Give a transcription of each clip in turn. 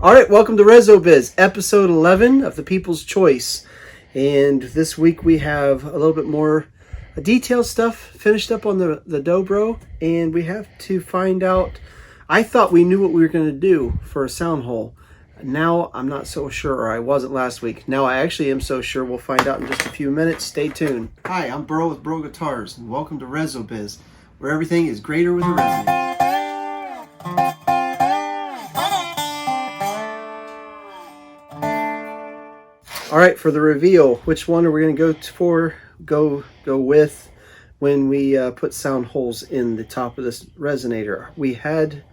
All right, welcome to RezoBiz, episode 11 of The People's Choice. And this week we have a little bit more detailed stuff finished up on the dobro, and we have to find out. I thought we knew what we were going to do for a sound hole. Now I'm not so sure, or I wasn't last week. Now I actually am so sure. We'll find out in just a few minutes. Stay tuned. Hi, I'm Byrl with Byrl Guitars, and welcome to RezoBiz, where everything is greater with a resonance. All right, for the reveal, which one are we going to go with when we put sound holes in the top of this resonator? We had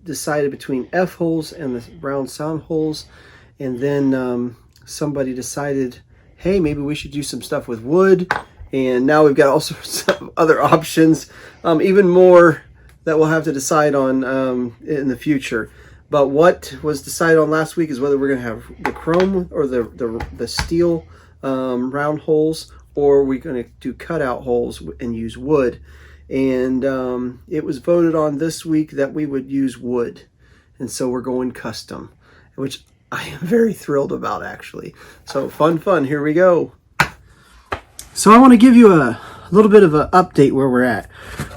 decided between F holes and the round sound holes, and then somebody decided, hey, maybe we should do some stuff with wood, and now we've got all sorts of other options, even more that we'll have to decide on in the future. But what was decided on last week is whether we're going to have the chrome or the steel round holes, or we're going to do cutout holes and use wood. And it was voted on this week that we would use wood. And so we're going custom, which I am very thrilled about, actually. So fun, here we go. So I want to give you a little bit of an update where we're at.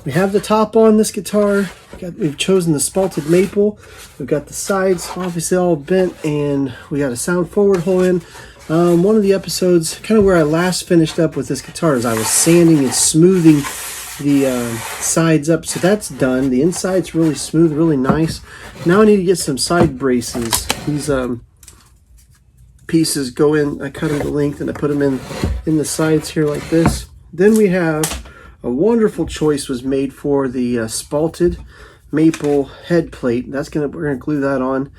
We have the top on this guitar. We've chosen the spalted maple. We've got the sides obviously all bent, and we got a sound forward hole in. One of the episodes, kind of where I last finished up with this guitar, is I was sanding and smoothing the sides up. So that's done. The inside's really smooth, really nice. Now I need to get some side braces. These pieces go in. I cut them to length and I put them in the sides here like this. Then we have a wonderful choice was made for the spalted maple head plate. We're gonna glue that on.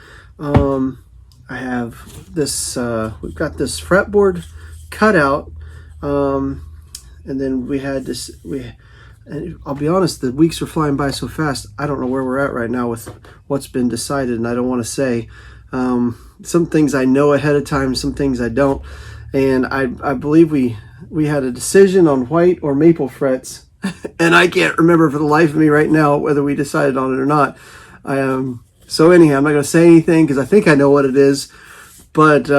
I have this. We've got this fretboard cut out, and then we had this. And I'll be honest, the weeks are flying by so fast. I don't know where we're at right now with what's been decided, and I don't want to say. Some things I know ahead of time, some things I don't, and I believe we had a decision on white or maple frets. And I can't remember for the life of me right now whether we decided on it or not. So anyhow, I'm not going to say anything because I think I know what it is. But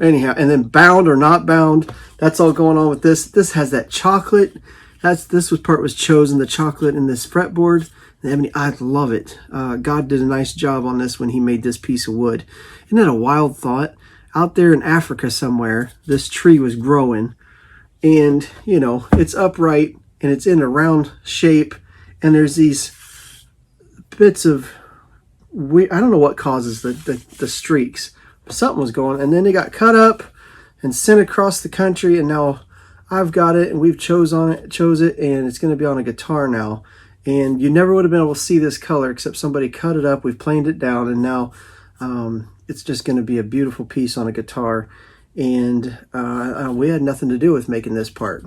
anyhow, and then bound or not bound, that's all going on with this. This has that chocolate. Part was chosen, the chocolate in this fretboard. I love it. God did a nice job on this when he made this piece of wood. Isn't that a wild thought? Out there in Africa somewhere, this tree was growing. And, it's upright. And it's in a round shape, and there's these bits of I don't know what causes the streaks. Something was going, and then it got cut up and sent across the country, and now I've got it, and we've chose it, and it's going to be on a guitar now. And you never would have been able to see this color except somebody cut it up. We've planed it down, and now it's just going to be a beautiful piece on a guitar. And we had nothing to do with making this part.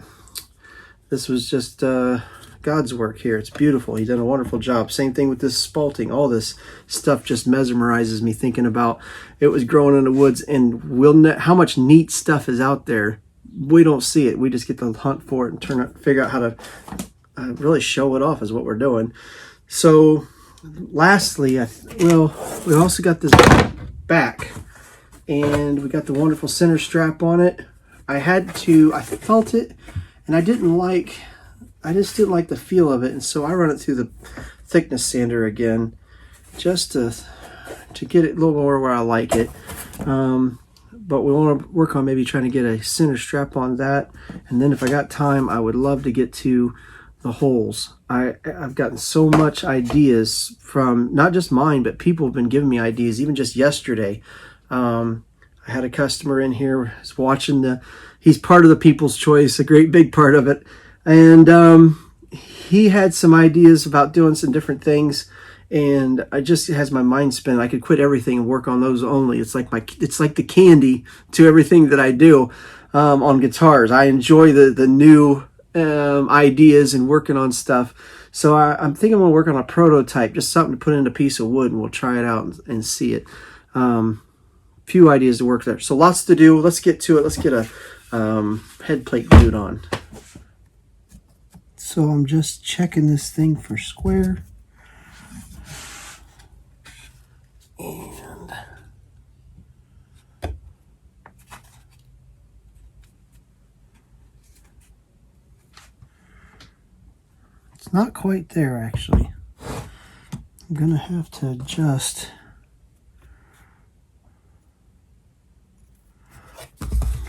This was just God's work here. It's beautiful. He did a wonderful job. Same thing with this spalting. All this stuff just mesmerizes me thinking about it was growing in the woods, and how much neat stuff is out there. We don't see it. We just get to hunt for it and figure out how to really show it off is what we're doing. So lastly, we also got this back, and we got the wonderful center strap on it. I felt it. And I just didn't like the feel of it, and so I run it through the thickness sander again, just to get it a little more where I like it. But we want to work on maybe trying to get a center strap on that, and then if I got time, I would love to get to the holes. I've gotten so much ideas from not just mine, but people have been giving me ideas. Even just yesterday, I had a customer in here who's watching he's part of the People's Choice, a great big part of it. And he had some ideas about doing some different things. And it has my mind spinning. I could quit everything and work on those only. It's like the candy to everything that I do on guitars. I enjoy the new ideas and working on stuff. So I'm thinking I'm going to work on a prototype, just something to put in a piece of wood, and we'll try it out and see it. Few ideas to work there. So lots to do. Let's get to it. Let's get a head plate glued on. So I'm just checking this thing for square. And not quite there actually. I'm gonna have to adjust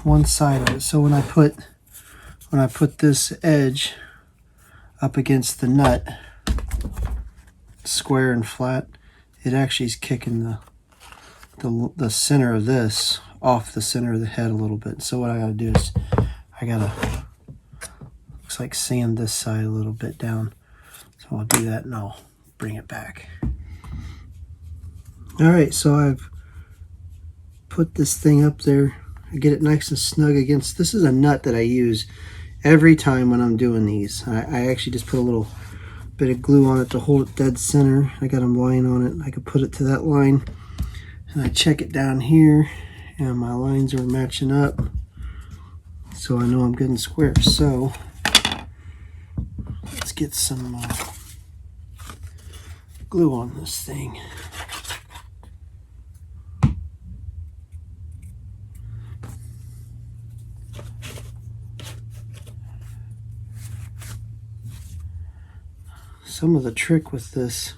one side of it. So when I put this edge up against the nut, square and flat, it actually is kicking the center of this off the center of the head a little bit. So what I gotta do is I gotta, looks like, sand this side a little bit down. So I'll do that and I'll bring it back. All right, so I've put this thing up there. I get it nice and snug against, this is a nut that I use every time when I'm doing these. I actually just put a little bit of glue on it to hold it dead center. I got them line on it. I could put it to that line, and I check it down here, and my lines are matching up, so I know I'm good and square. So let's get some glue on this thing. Some of the trick with this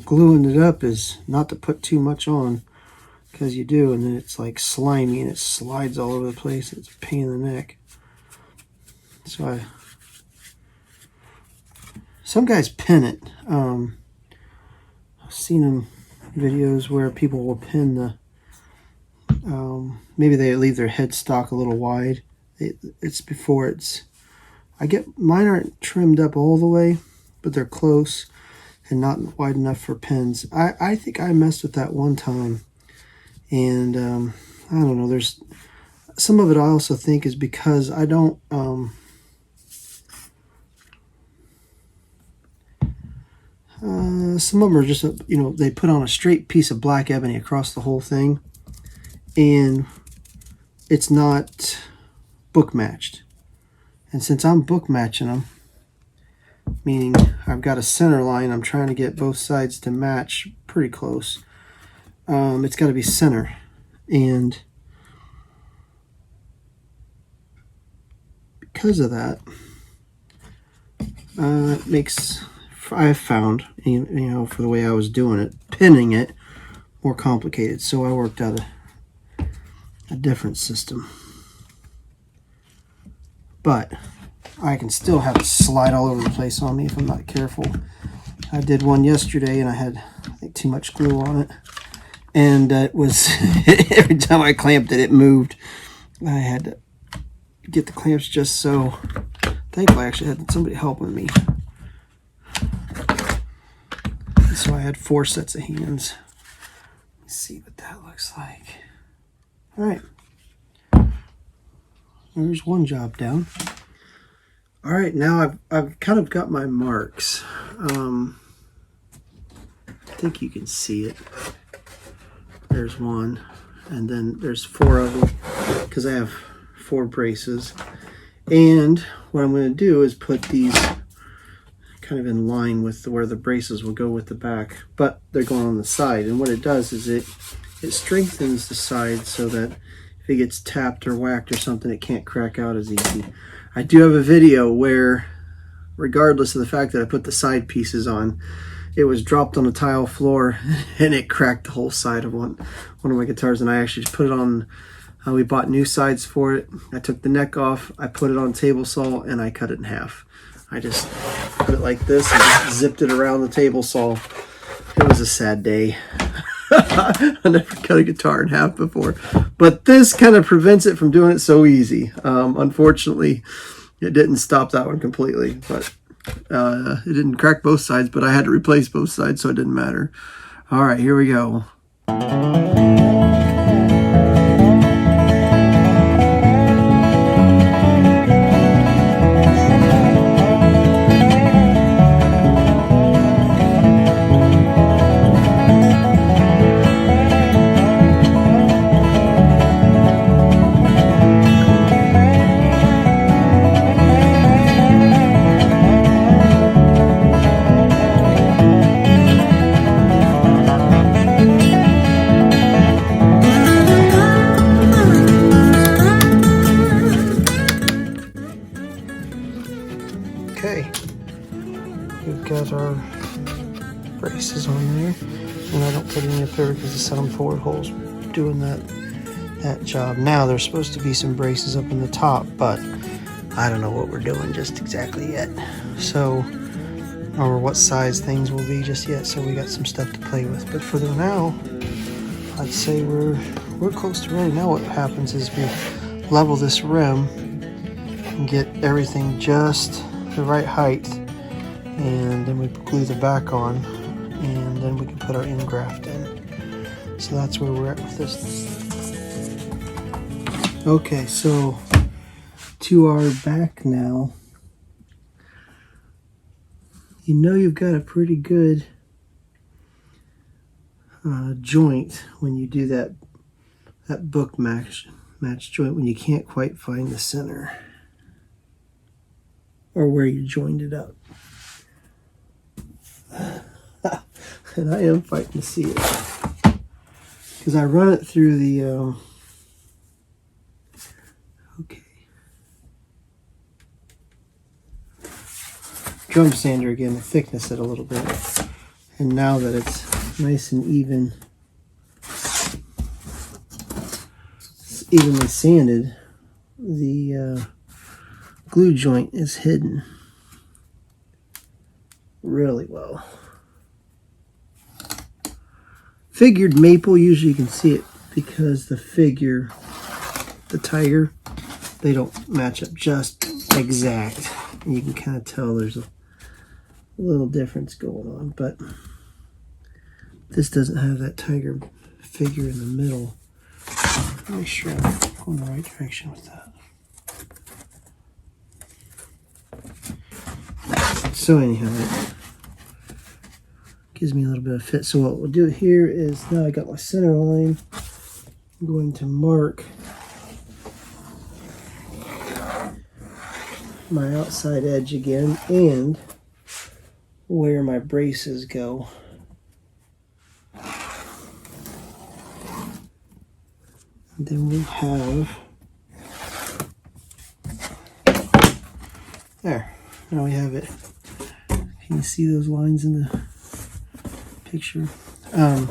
gluing it up is not to put too much on, because you do, and then it's like slimy and it slides all over the place. It's a pain in the neck. So some guys pin it. I've seen them videos where people will pin the maybe they leave their headstock a little wide. It's before it's, mine aren't trimmed up all the way, but they're close and not wide enough for pins. I think I messed with that one time, and I don't know, there's some of it I also think is because I don't some of them are just they put on a straight piece of black ebony across the whole thing, and it's not book matched. And since I'm book matching them, meaning I've got a center line, I'm trying to get both sides to match pretty close. It's got to be center, and because of that, it makes, I've found, for the way I was doing it, pinning it more complicated. So I worked out a different system. But I can still have it slide all over the place on me if I'm not careful. I did one yesterday and I had, I think, too much glue on it. And it was, every time I clamped it, it moved. I had to get the clamps just so. Thankfully, I actually had somebody helping me. So I had 4 sets of hands. Let's see what that looks like. All right. There's one job down. All right, now I've kind of got my marks. I think you can see it. There's one, and then there's 4 of them because I have 4 braces. And what I'm going to do is put these kind of in line with where the braces will go with the back, but they're going on the side. And what it does is it strengthens the side so that if it gets tapped or whacked or something, it can't crack out as easy. I do have a video where, regardless of the fact that I put the side pieces on, it was dropped on a tile floor and it cracked the whole side of one of my guitars. And I actually just put it on, we bought new sides for it. I took the neck off, I put it on table saw, and I cut it in half. I just put it like this and just zipped it around the table saw. It was a sad day. I never cut a guitar in half before, but this kind of prevents it from doing it so easy. Unfortunately, it didn't stop that one completely, but it didn't crack both sides, but I had to replace both sides, so it didn't matter. All right, here we go. on there. And I don't put any up there because the center forward hole's doing that job. Now there's supposed to be some braces up in the top, but I don't know what we're doing just exactly yet. So, or what size things will be just yet. So we got some stuff to play with. But for the now, I'd say we're close to ready. Now what happens is we level this rim and get everything just the right height, and then we glue the back on, and then we can put our end graft in. So that's where we're at with this thing. Okay, so to our back now. You know you've got a pretty good joint when you do that book match joint, when you can't quite find the center or where you joined it up. And I am fighting to see it because I run it through the drum sander again to thickness it a little bit. And now that it's nice and even, evenly sanded, the glue joint is hidden really well. Figured maple, usually you can see it because the figure, the tiger, they don't match up just exact. And you can kind of tell there's a little difference going on, but this doesn't have that tiger figure in the middle. Make sure I'm going the right direction with that. So anyhow, it gives me a little bit of fit. So what we'll do here is, now I got my center line, I'm going to mark my outside edge again and where my braces go. And then we have, there, now we have it. Can you see those lines in the picture? Now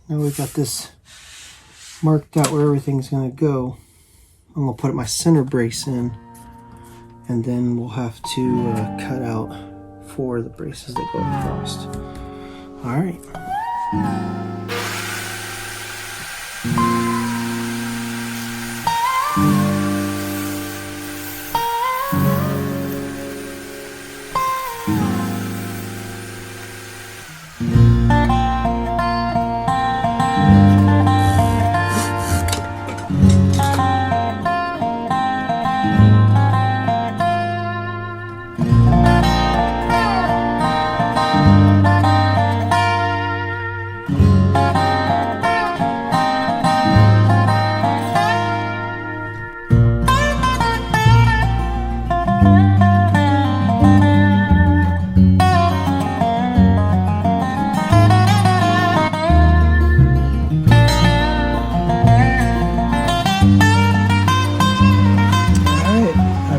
we've got this marked out where everything's going to go. I'm going to put my center brace in, and then we'll have to cut out for the braces that go across. All right.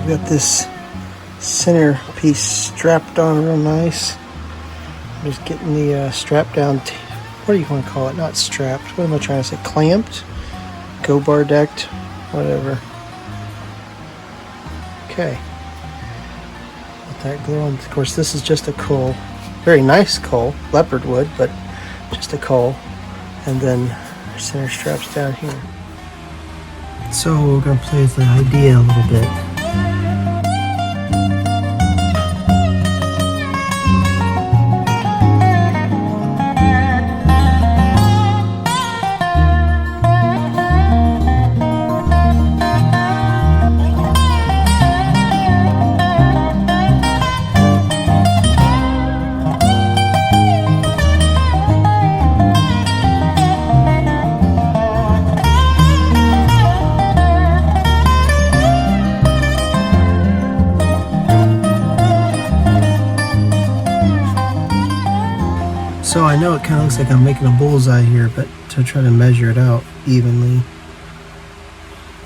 Got this center piece strapped on real nice. I'm just getting the strap down. What do you want to call it? Not strapped. What am I trying to say? Clamped? Go bar decked? Whatever. Okay. Let that glue on. Of course, this is just a coal. Very nice coal. Leopard wood, but just a coal. And then our center straps down here. So we're going to play with the idea a little bit. So I know it kind of looks like I'm making a bullseye here, but to try to measure it out evenly,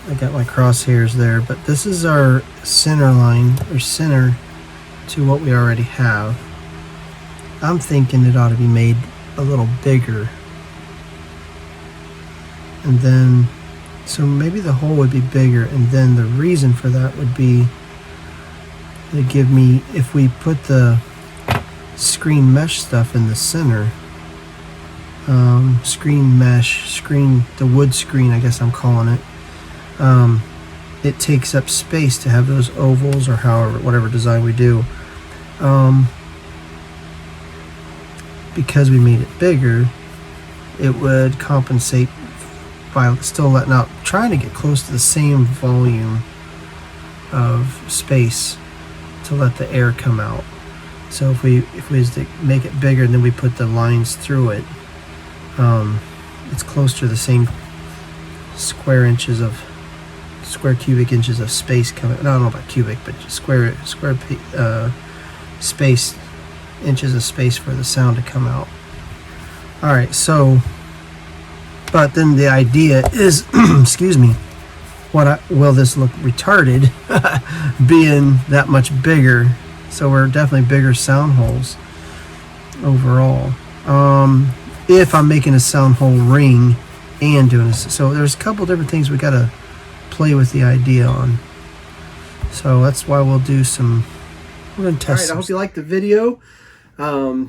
I got my crosshairs there, but this is our center line, or center to what we already have. I'm thinking it ought to be made a little bigger. And then, so maybe the hole would be bigger, and then the reason for that would be to give me, if we put the screen mesh stuff in the center, screen mesh, the wood screen, I guess I'm calling it, it takes up space to have those ovals, or however, whatever design we do. Because we made it bigger, it would compensate by still letting out, trying to get close to the same volume of space to let the air come out. So if we was to make it bigger and then we put the lines through it, it's close to the same square cubic inches of space coming. I don't know about cubic, but square space, inches of space for the sound to come out. All right, so, but then the idea is, excuse me, will this look retarded being that much bigger? So we're definitely bigger sound holes overall. If I'm making a sound hole ring and doing this, so there's a couple different things we gotta play with the idea on. So that's why we're gonna test. All right, I hope you liked the video.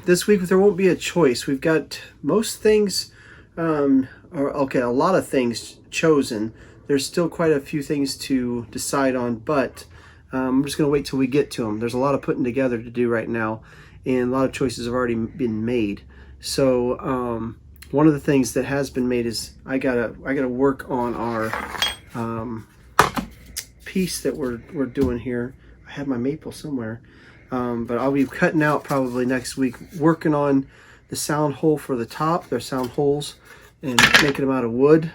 This week there won't be a choice. We've got most things, a lot of things chosen. There's still quite a few things to decide on, but I'm just going to wait till we get to them. There's a lot of putting together to do right now, and a lot of choices have already been made. So one of the things that has been made is I gotta work on our piece that we're doing here. I have my maple somewhere, but I'll be cutting out probably next week, working on the sound hole for the top. They're sound holes, and making them out of wood.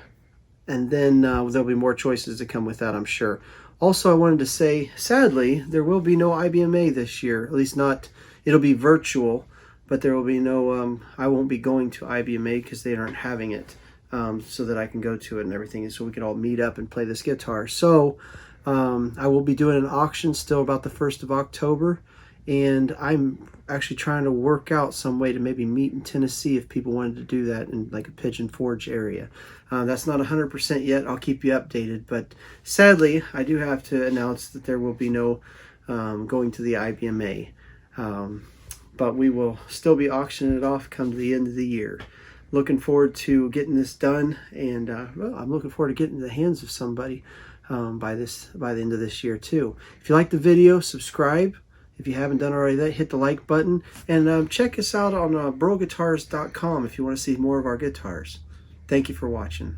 And then there'll be more choices to come with that, I'm sure. Also, I wanted to say, sadly, there will be no IBMA this year. At least not, it'll be virtual, but there will be no, I won't be going to IBMA because they aren't having it, so that I can go to it and everything, so we can all meet up and play this guitar. So I will be doing an auction still about the 1st of October, and I'm actually trying to work out some way to maybe meet in Tennessee if people wanted to do that in like a Pigeon Forge area. That's not 100% yet. I'll keep you updated, but sadly I do have to announce that there will be no going to the IBMA, but we will still be auctioning it off come to the end of the year. Looking forward to getting this done, and well, I'm looking forward to getting in the hands of somebody by the end of this year too. If you like the video, subscribe. If you haven't done already, hit the like button, and check us out on byrlguitars.com if you want to see more of our guitars. Thank you for watching.